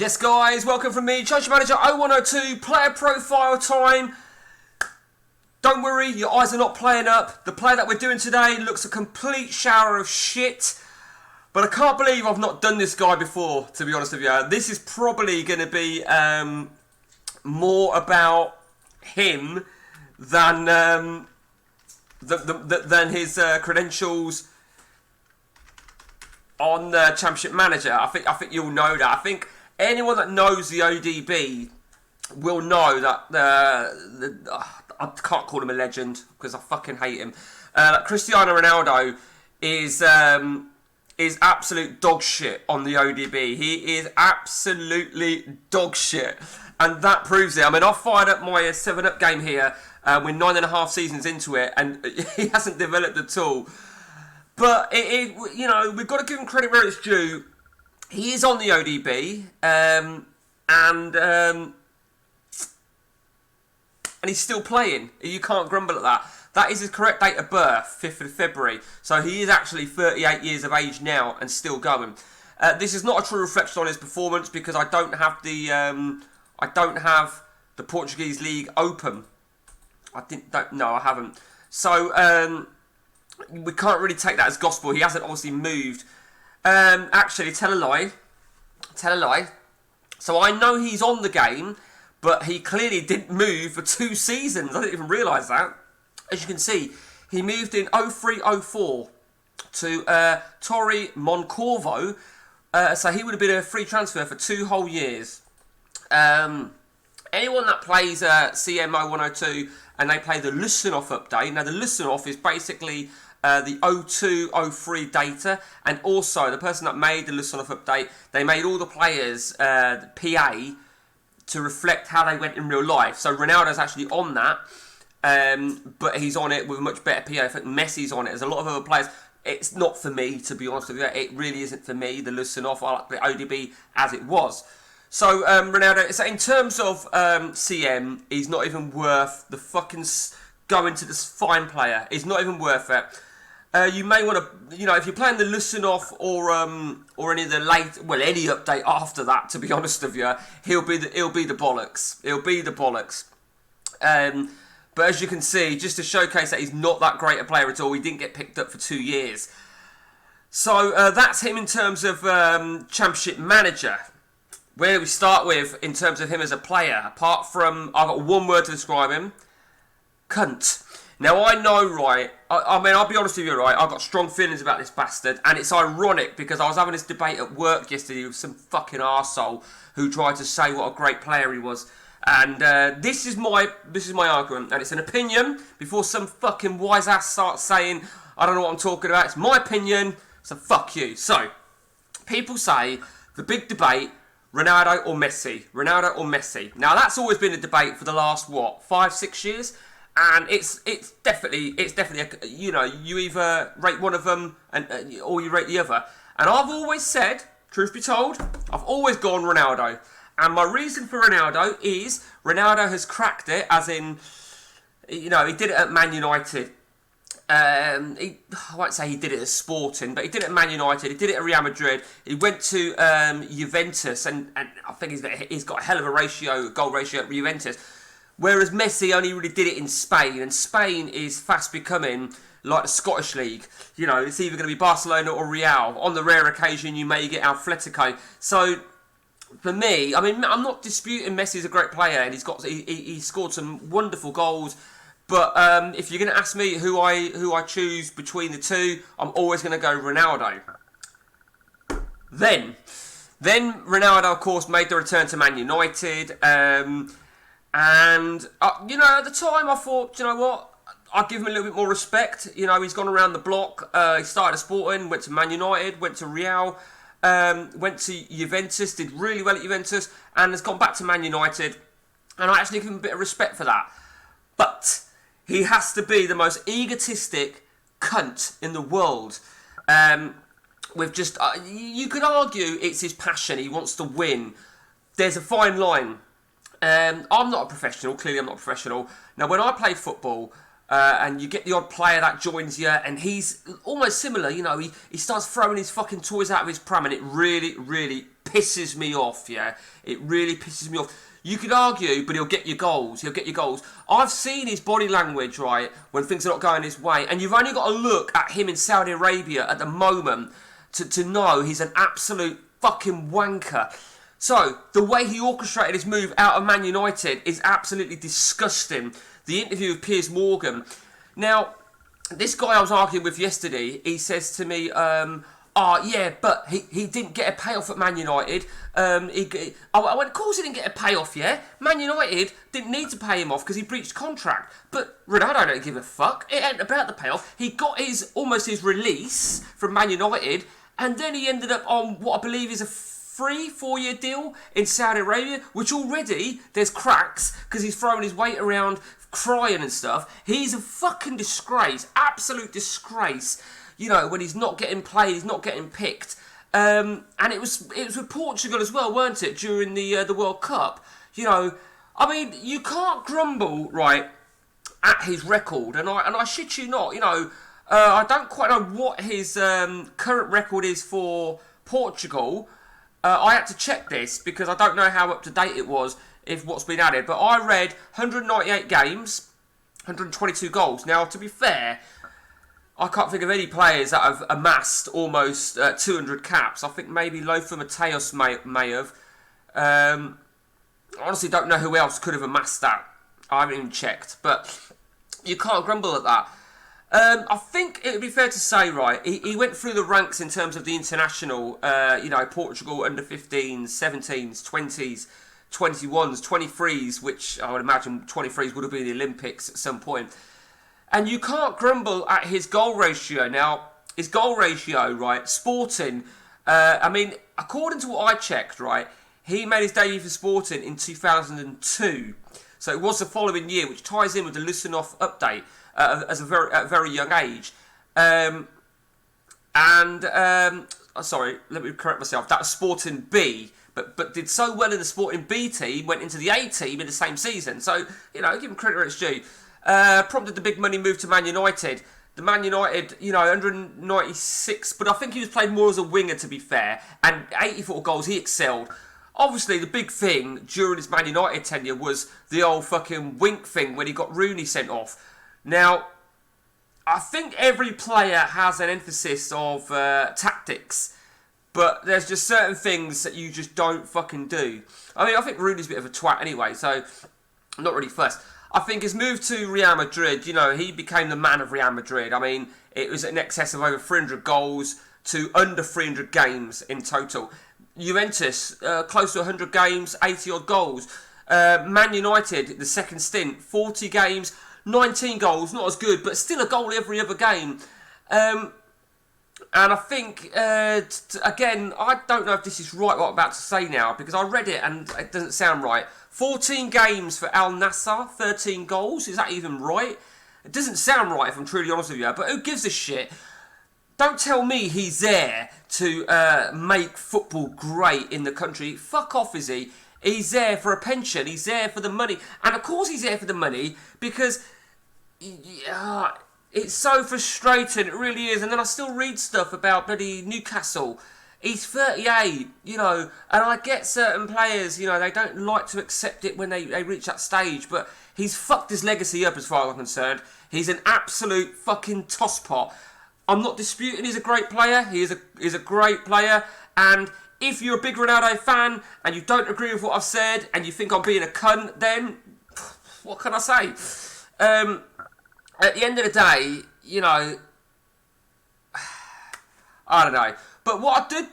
Yes, guys, welcome from me, Change Manager 0102, player profile time. Don't worry, your eyes are not playing up. The player that we're doing today looks a complete shower of shit. But I can't believe I've not done this guy before, to be honest with you. This is probably going to be more about him than his credentials on Championship Manager. I think you'll know that. I think anyone that knows the ODB will know that I can't call him a legend because I fucking hate him. Cristiano Ronaldo is absolute dog shit on the ODB. He is absolutely dog shit, and that proves it. I mean, I fired up my 7-Up game here. We're 9.5 seasons into it, and he hasn't developed at all. But you know, we've got to give him credit where it's due. He is on the ODB, and he's still playing. You can't grumble at that. That is his correct date of birth, 5th of February. So he is actually 38 years of age now and still going. This is not a true reflection on his performance because I don't have the Portuguese league open. No, I haven't. So we can't really take that as gospel. He hasn't obviously moved. Actually, tell a lie. So I know he's on the game, but he clearly didn't move for 2 seasons. I didn't even realise that. As you can see, he moved in 03-04 to Torre Moncorvo. So he would have been a free transfer for 2 whole years. Anyone that plays CMO 102 and they play the Listen Off update. Now the Listen Off is basically the 02-03 data, and also the person that made the Listen Off update, they made all the players PA to reflect how they went in real life. So Ronaldo's actually on that, but he's on it with a much better PA. I think Messi's on it. There's a lot of other players. It's not for me, to be honest with you. It really isn't for me, the Listen Off. I like the ODB as it was. So Ronaldo, so in terms of CM, he's not even worth the fucking going to this fine player. He's not even worth it. You may want to, you know, if you're playing the Listen Off or any of the any update after that, to be honest with you, he'll be the bollocks. He'll be the bollocks. But as you can see, just to showcase that he's not that great a player at all, he didn't get picked up for 2 years. So that's him in terms of Championship Manager. Where we start with in terms of him as a player, apart from, I've got one word to describe him: cunt. Now I know, right, I mean, I'll be honest with you, right, I've got strong feelings about this bastard, and it's ironic because I was having this debate at work yesterday with some fucking arsehole who tried to say what a great player he was. And this is my argument, and it's an opinion before some fucking wise ass starts saying I don't know what I'm talking about. It's my opinion, so fuck you. So people say the big debate: Ronaldo or Messi? Ronaldo or Messi? Now that's always been a debate for the last 5-6 years, and it's definitely you know, you either rate one of them or you rate the other. And I've always said, truth be told, I've always gone Ronaldo. And my reason for Ronaldo is Ronaldo has cracked it, as in, you know, he did it at Man United. I won't say he did it at Sporting, but he did it at Man United. He did it at Real Madrid. He went to Juventus, and I think he's got a hell of a goal ratio at Juventus. Whereas Messi only really did it in Spain, and Spain is fast becoming like the Scottish League. You know, it's either going to be Barcelona or Real. On the rare occasion, you may get Atletico. So for me, I mean, I'm not disputing Messi's a great player, and he scored some wonderful goals. But if you're going to ask me who I choose between the two, I'm always going to go Ronaldo. Then Ronaldo, of course, made the return to Man United. And you know, at the time, I thought, you know what, I'd give him a little bit more respect. You know, he's gone around the block. He started at Sporting, went to Man United, went to Real, went to Juventus, did really well at Juventus, and has gone back to Man United. And I actually give him a bit of respect for that. But he has to be the most egotistic cunt in the world. With just, you could argue it's his passion. He wants to win. There's a fine line. I'm not a professional. Clearly, I'm not a professional. Now, when I play football, and you get the odd player that joins you, and he's almost similar, you know, he starts throwing his fucking toys out of his pram, and it really, really pisses me off, yeah. It really pisses me off. You could argue, but he'll get your goals. He'll get your goals. I've seen his body language, right, when things are not going his way. And you've only got to look at him in Saudi Arabia at the moment to know he's an absolute fucking wanker. So, the way he orchestrated his move out of Man United is absolutely disgusting. The interview with Piers Morgan. Now, this guy I was arguing with yesterday, he says to me, yeah, but he didn't get a payoff at Man United. I went, of course he didn't get a payoff, yeah? Man United didn't need to pay him off because he breached contract. But Ronaldo don't give a fuck. It ain't about the payoff. He got almost his release from Man United, and then he ended up on what I believe is a 4-year deal in Saudi Arabia, which already there's cracks because he's throwing his weight around, crying and stuff. He's a fucking disgrace, absolute disgrace. You know, when he's not getting played, he's not getting picked. And it was with Portugal as well, weren't it, during the World Cup? You know, I mean, you can't grumble, right, at his record. And I shit you not, you know, I don't quite know what his current record is for Portugal. I had to check this because I don't know how up to date it was, if what's been added. But I read 198 games, 122 goals. Now, to be fair, I can't think of any players that have amassed almost 200 caps. I think maybe Lothar Matthäus may have. I honestly don't know who else could have amassed that. I haven't even checked. But you can't grumble at that. I think it would be fair to say, right, he went through the ranks in terms of the international, you know, Portugal under 15s, 17s, 20s, 21s, 23s, which I would imagine 23s would have been the Olympics at some point. And you can't grumble at his goal ratio. Now, his goal ratio, right, Sporting, I mean, according to what I checked, right, he made his debut for Sporting in 2002. So it was the following year, which ties in with the Lusanov update as a very young age. Sorry, let me correct myself. That was Sporting B. But did so well in the Sporting B team, went into the A team in the same season. So, you know, give him credit where it's due. Prompted the big money move to Man United. The Man United, you know, 196, but I think he was played more as a winger, to be fair. And 84 goals, he excelled. Obviously, the big thing during his Man United tenure was the old fucking wink thing when he got Rooney sent off. Now, I think every player has an emphasis of tactics, but there's just certain things that you just don't fucking do. I mean, I think Rooney's a bit of a twat anyway, so I'm not really fussed. I think his move to Real Madrid, you know, he became the man of Real Madrid. I mean, it was in excess of over 300 goals to under 300 games in total. Juventus, close to 100 games, 80-odd goals. Man United, the second stint, 40 games, 19 goals, not as good, but still a goal every other game. And I think, again, I don't know if this is right what I'm about to say now, because I read it and it doesn't sound right. 14 games for Al Nassr, 13 goals. Is that even right? It doesn't sound right, if I'm truly honest with you, but who gives a shit? Don't tell me he's there to make football great in the country. Fuck off, is he? He's there for a pension. He's there for the money. And of course he's there for the money because it's so frustrating. It really is. And then I still read stuff about bloody Newcastle. He's 38, you know, and I get certain players, you know, they don't like to accept it when they reach that stage, but he's fucked his legacy up as far as I'm concerned. He's an absolute fucking tosspot. I'm not disputing he's a great player. He is a great player, and if you're a big Ronaldo fan and you don't agree with what I've said and you think I'm being a cunt, then what can I say? At the end of the day, you know, I don't know. But what I will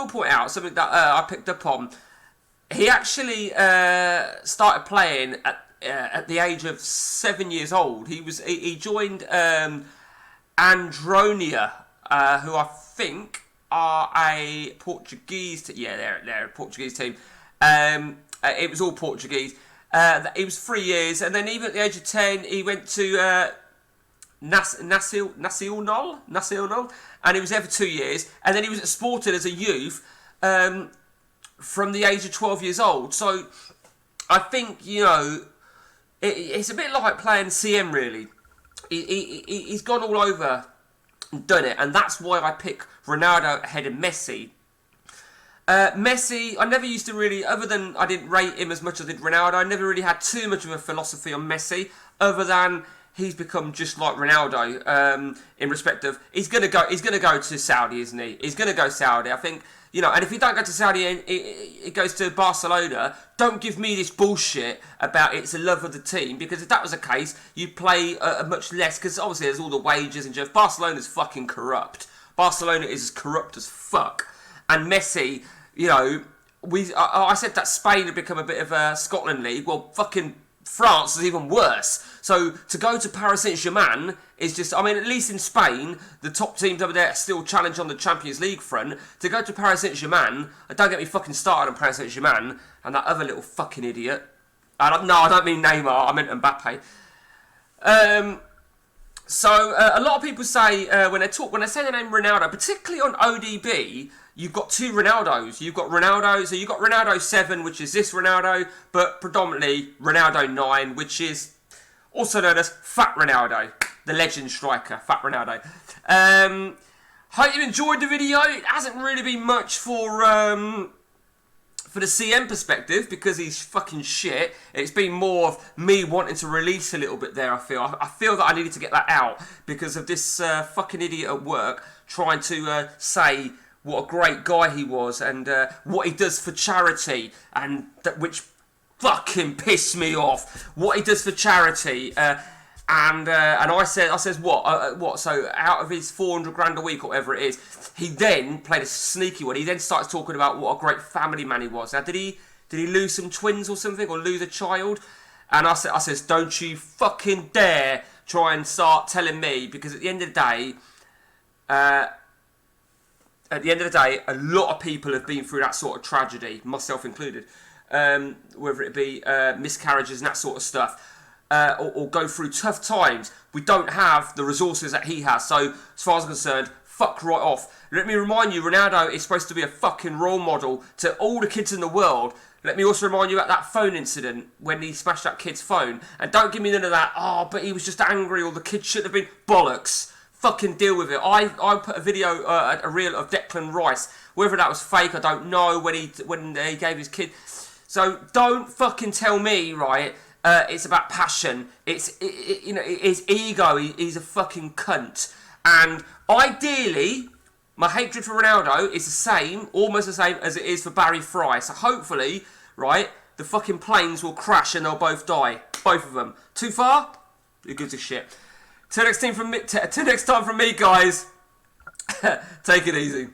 point out, something that I picked up on, he actually started playing at the age of 7 years old. He joined Andronia, who I think are a Portuguese team. Yeah, they're a Portuguese team. It was all Portuguese. He was 3 years, and then even at the age of 10, he went to Nacional, and he was there for 2 years, and then he was at Sporting as a youth from the age of 12 years old. So I think, you know, it's a bit like playing CM, really. He's gone all over and done it, and that's why I pick Ronaldo ahead of Messi. Messi, I never used to really, other than I didn't rate him as much as I did Ronaldo, I never really had too much of a philosophy on Messi, other than he's become just like Ronaldo, in respect of he's gonna go to Saudi, isn't he? He's gonna go Saudi. I think, you know, and if he don't go to Saudi and it goes to Barcelona, don't give me this bullshit about it's a love of the team, because if that was the case, you'd play much less, because obviously there's all the wages and stuff. Barcelona's fucking corrupt. Barcelona is as corrupt as fuck. And Messi, you know, I said that Spain had become a bit of a Scotland league. Well, fucking France is even worse. So to go to Paris Saint-Germain is just, I mean, at least in Spain, the top teams over there still challenge on the Champions League front. To go to Paris Saint-Germain, don't get me fucking started on Paris Saint-Germain and that other little fucking idiot. No, I don't mean Neymar, I meant Mbappe. So a lot of people say when they say the name Ronaldo, particularly on ODB, you've got two Ronaldos. You've got Ronaldo 7, which is this Ronaldo, but predominantly Ronaldo 9, which is also known as Fat Ronaldo, the legend striker, Fat Ronaldo. Hope you enjoyed the video. It hasn't really been much for the CM perspective, because he's fucking shit. It's been more of me wanting to release a little bit there, I feel that I needed to get that out because of this fucking idiot at work trying to say what a great guy he was and what he does for charity, and which fucking pissed me off. What he does for charity, and I says what? So out of his 400 grand a week or whatever it is, he then played a sneaky one. He then starts talking about what a great family man he was. Now, did he lose some twins or something, or lose a child? And I says, don't you fucking dare try and start telling me, because at the end of the day, a lot of people have been through that sort of tragedy, myself included, whether it be miscarriages and that sort of stuff. Or go through tough times. We don't have the resources that he has. So, as far as I'm concerned, fuck right off. Let me remind you, Ronaldo is supposed to be a fucking role model to all the kids in the world. Let me also remind you about that phone incident when he smashed that kid's phone. And don't give me none of that, but he was just angry, or the kid shouldn't have been. Bollocks. Fucking deal with it. I put a video, a reel of Declan Rice. Whether that was fake, I don't know, when he gave his kid. So, don't fucking tell me, right, it's about passion. It's ego. He's a fucking cunt. And ideally, my hatred for Ronaldo is the same, almost the same as it is for Barry Fry. So hopefully, right, the fucking planes will crash and they'll both die. Both of them. Too far? Who gives a shit? Till next time from me, guys. Take it easy.